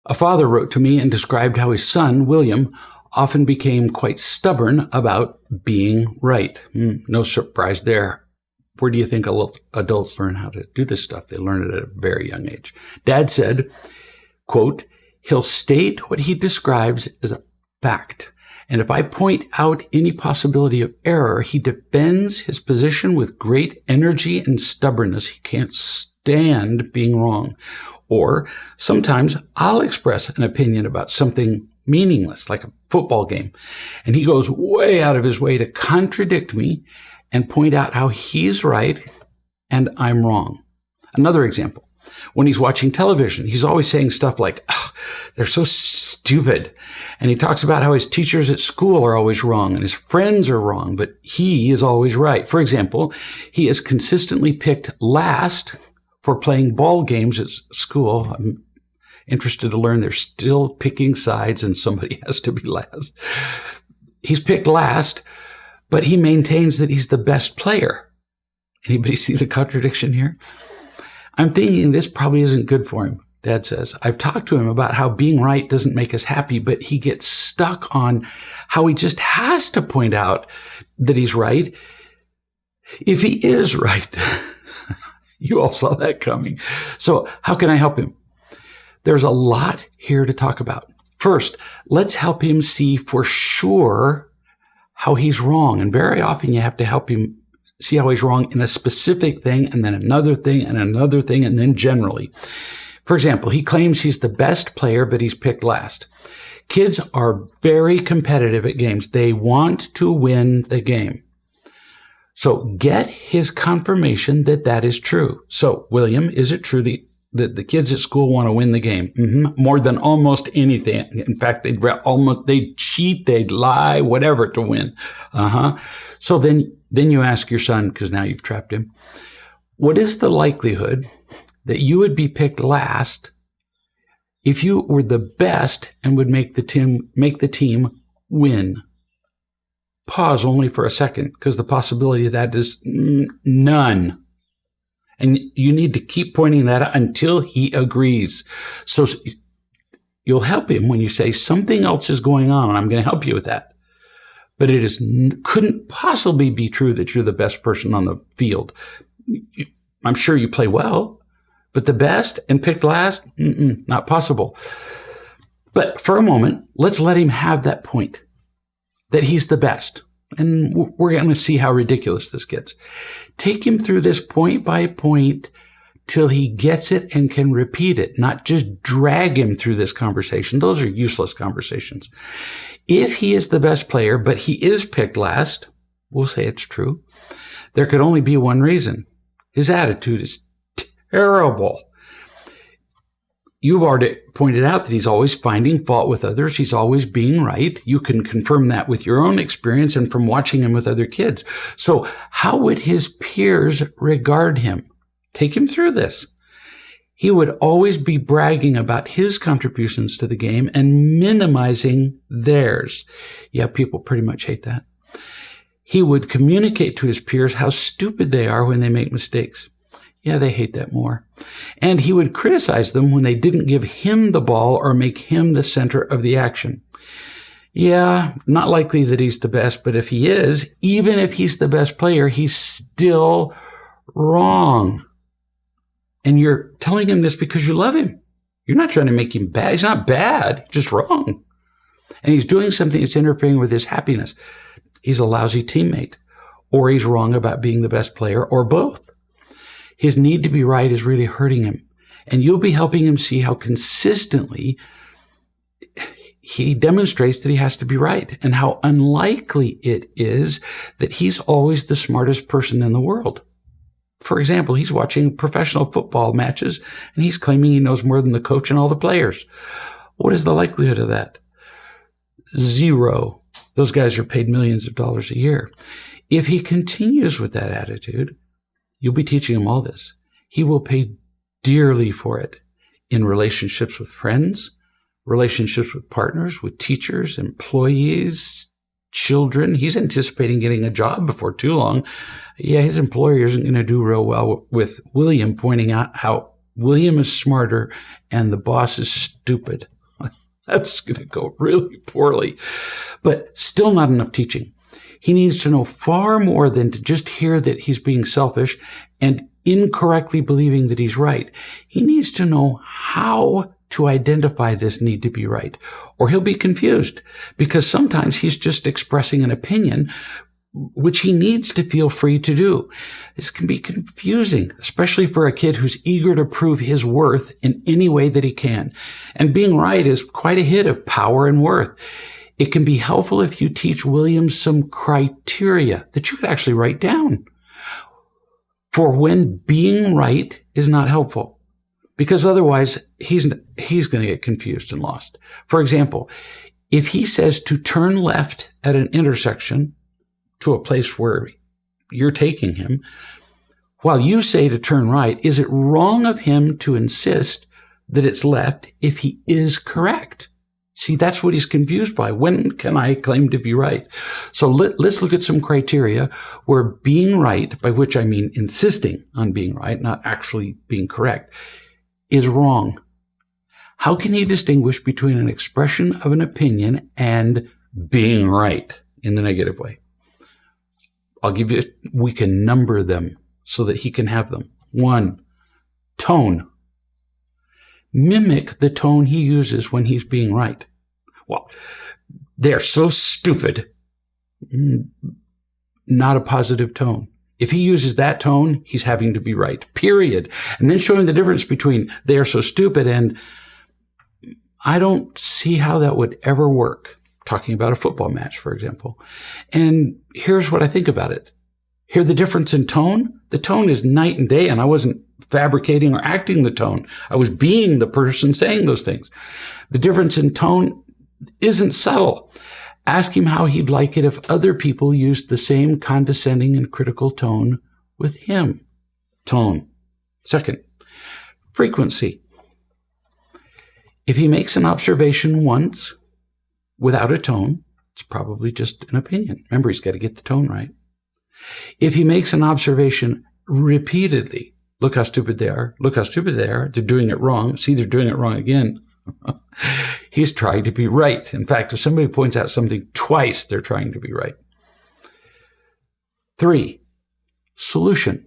A father wrote to me and described how his son, William, often became quite stubborn about being right. No surprise there. Where do you think adults learn how to do this stuff? They learn it at a very young age. Dad said, quote, he'll state what he describes as a fact. And if I point out any possibility of error, he defends his position with great energy and stubbornness. He can't stand being wrong. Or sometimes I'll express an opinion about something meaningless, like a football game, and he goes way out of his way to contradict me and point out how he's right and I'm wrong. Another example, when he's watching television, he's always saying stuff like, oh, they're so stupid. And he talks about how his teachers at school are always wrong and his friends are wrong, but he is always right. For example, he is consistently picked last for playing ball games at school. I'm interested to learn they're still picking sides and somebody has to be last. He's picked last, but he maintains that he's the best player. Anybody see the contradiction here? I'm thinking this probably isn't good for him, Dad says. I've talked to him about how being right doesn't make us happy, but he gets stuck on how he just has to point out that he's right if he is right. You all saw that coming. So how can I help him? There's a lot here to talk about. First, let's help him see for sure how he's wrong. And very often you have to help him see how he's wrong in a specific thing and then another thing and another thing and then generally. For example, he claims he's the best player, but he's picked last. Kids are very competitive at games. They want to win the game. So get his confirmation that that is true. So, William, is it true that the kids at school want to win the game? More than almost anything. In fact, they'd cheat, they'd lie, whatever to win. So then you ask your son, because now you've trapped him, what is the likelihood that you would be picked last if you were the best and would make the team win? Pause only for a second, because the possibility of that is none. And you need to keep pointing that out until he agrees. So you'll help him when you say something else is going on, and I'm going to help you with that. But it couldn't possibly be true that you're the best person on the field. I'm sure you play well, but the best and picked last? Not possible. But for a moment, let's let him have that point, that he's the best. And we're going to see how ridiculous this gets. Take him through this point by point till he gets it and can repeat it, not just drag him through this conversation. Those are useless conversations. If he is the best player, but he is picked last, we'll say it's true. There could only be one reason. His attitude is terrible. You've already pointed out that he's always finding fault with others. He's always being right. You can confirm that with your own experience and from watching him with other kids. So how would his peers regard him? Take him through this. He would always be bragging about his contributions to the game and minimizing theirs. Yeah, people pretty much hate that. He would communicate to his peers how stupid they are when they make mistakes. Yeah, they hate that more. And he would criticize them when they didn't give him the ball or make him the center of the action. Yeah, not likely that he's the best, but if he is, even if he's the best player, he's still wrong. And you're telling him this because you love him. You're not trying to make him bad. He's not bad, just wrong. And he's doing something that's interfering with his happiness. He's a lousy teammate, or he's wrong about being the best player, or both. His need to be right is really hurting him. And you'll be helping him see how consistently he demonstrates that he has to be right and how unlikely it is that he's always the smartest person in the world. For example, he's watching professional football matches and he's claiming he knows more than the coach and all the players. What is the likelihood of that? 0. Those guys are paid millions of dollars a year. If he continues with that attitude, you'll be teaching him all this. He will pay dearly for it in relationships with friends, relationships with partners, with teachers, employees, children. He's anticipating getting a job before too long. Yeah, his employer isn't going to do real well with William pointing out how William is smarter and the boss is stupid. That's going to go really poorly. But still not enough teaching. He needs to know far more than to just hear that he's being selfish and incorrectly believing that he's right. He needs to know how to identify this need to be right, or he'll be confused, because sometimes he's just expressing an opinion which he needs to feel free to do. This can be confusing, especially for a kid who's eager to prove his worth in any way that he can. And being right is quite a hit of power and worth. It can be helpful if you teach William some criteria that you could actually write down for when being right is not helpful, because otherwise he's going to get confused and lost. For example, if he says to turn left at an intersection to a place where you're taking him, while you say to turn right, is it wrong of him to insist that it's left if he is correct? See, that's what he's confused by. When can I claim to be right? So let's look at some criteria where being right, by which I mean insisting on being right, not actually being correct, is wrong. How can he distinguish between an expression of an opinion and being right in the negative way? We can number them so that he can have them. 1, tone. Mimic the tone he uses when he's being right. Well, they're so stupid. Not a positive tone. If he uses that tone, he's having to be right, period. And then showing the difference between they are so stupid and I don't see how that would ever work. Talking about a football match, for example. And here's what I think about it. Hear the difference in tone? The tone is night and day, and I wasn't fabricating or acting the tone. I was being the person saying those things. The difference in tone isn't subtle. Ask him how he'd like it if other people used the same condescending and critical tone with him. Tone. Second, frequency. If he makes an observation once without a tone, it's probably just an opinion. Remember, he's got to get the tone right. If he makes an observation repeatedly, look how stupid they are, look how stupid they are, they're doing it wrong, see, they're doing it wrong again. He's trying to be right. In fact, if somebody points out something twice, they're trying to be right. 3, solution.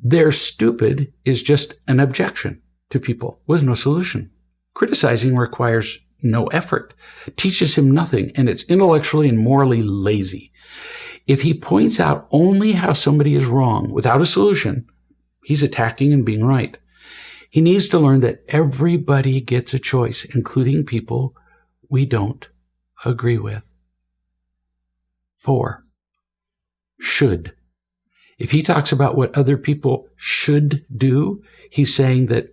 They're stupid is just an objection to people with no solution. Criticizing requires no effort, teaches him nothing, and it's intellectually and morally lazy. If he points out only how somebody is wrong without a solution, he's attacking and being right. He needs to learn that everybody gets a choice, including people we don't agree with. 4, should. If he talks about what other people should do, he's saying that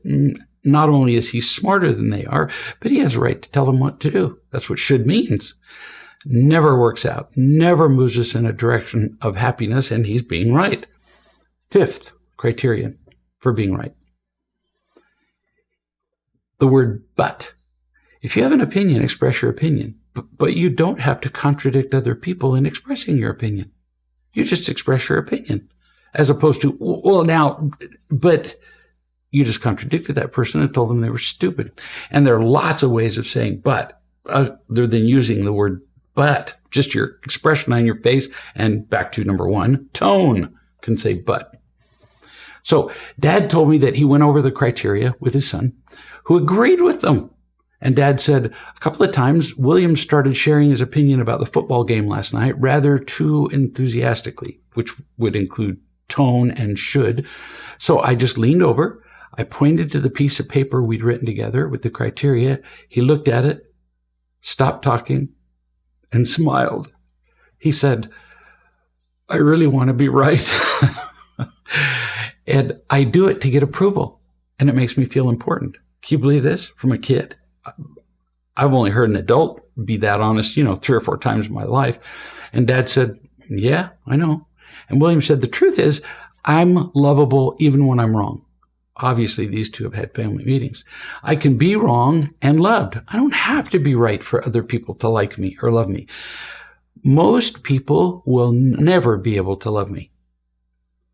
not only is he smarter than they are, but he has a right to tell them what to do. That's what should means. Never works out, never moves us in a direction of happiness, and he's being right. 5th criterion for being right. The word but. If you have an opinion, express your opinion, but you don't have to contradict other people in expressing your opinion. You just express your opinion, as opposed to, well, now, but you just contradicted that person and told them they were stupid. And there are lots of ways of saying but, other than using the word but. Just your expression on your face, and back to number 1, tone can say but. So Dad told me that he went over the criteria with his son, who agreed with them. And Dad said a couple of times William started sharing his opinion about the football game last night rather too enthusiastically, which would include tone and should. So I just leaned over. I pointed to the piece of paper we'd written together with the criteria. He looked at it, stopped talking, and smiled. He said, I really want to be right. And I do it to get approval, and it makes me feel important. Can you believe this? From a kid. I've only heard an adult be that honest, 3 or 4 times in my life. And Dad said, yeah, I know. And William said, the truth is, I'm lovable even when I'm wrong. Obviously, these two have had family meetings. I can be wrong and loved. I don't have to be right for other people to like me or love me. Most people will never be able to love me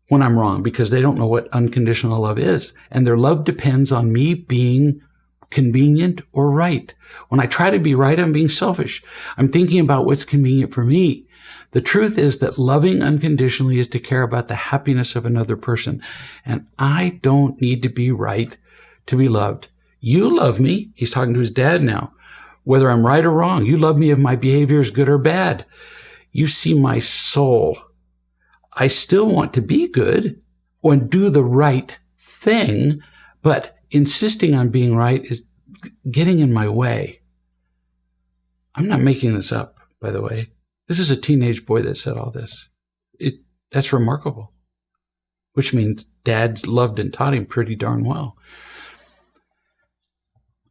when I'm wrong, because they don't know what unconditional love is. And their love depends on me being convenient or right. When I try to be right, I'm being selfish. I'm thinking about what's convenient for me. The truth is that loving unconditionally is to care about the happiness of another person. And I don't need to be right to be loved. You love me. He's talking to his dad now. Whether I'm right or wrong, you love me if my behavior is good or bad. You see my soul. I still want to be good and do the right thing, but insisting on being right is getting in my way. I'm not making this up, by the way. This is a teenage boy that said all this. That's remarkable, which means Dad's loved and taught him pretty darn well.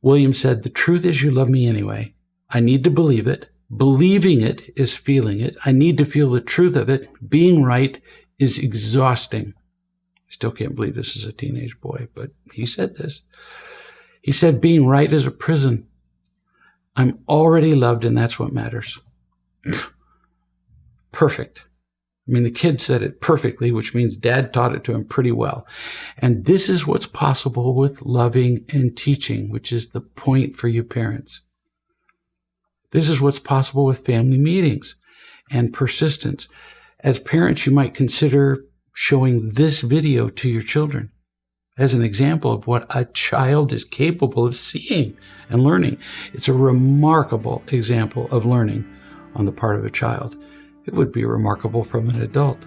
William said, the truth is you love me anyway. I need to believe it. Believing it is feeling it. I need to feel the truth of it. Being right is exhausting. I still can't believe this is a teenage boy, but he said this. He said, being right is a prison. I'm already loved, and that's what matters. Perfect. I mean, the kid said it perfectly, which means Dad taught it to him pretty well. And this is what's possible with loving and teaching, which is the point for you parents. This is what's possible with family meetings and persistence. As parents, you might consider showing this video to your children as an example of what a child is capable of seeing and learning. It's a remarkable example of learning on the part of a child. It would be remarkable from an adult.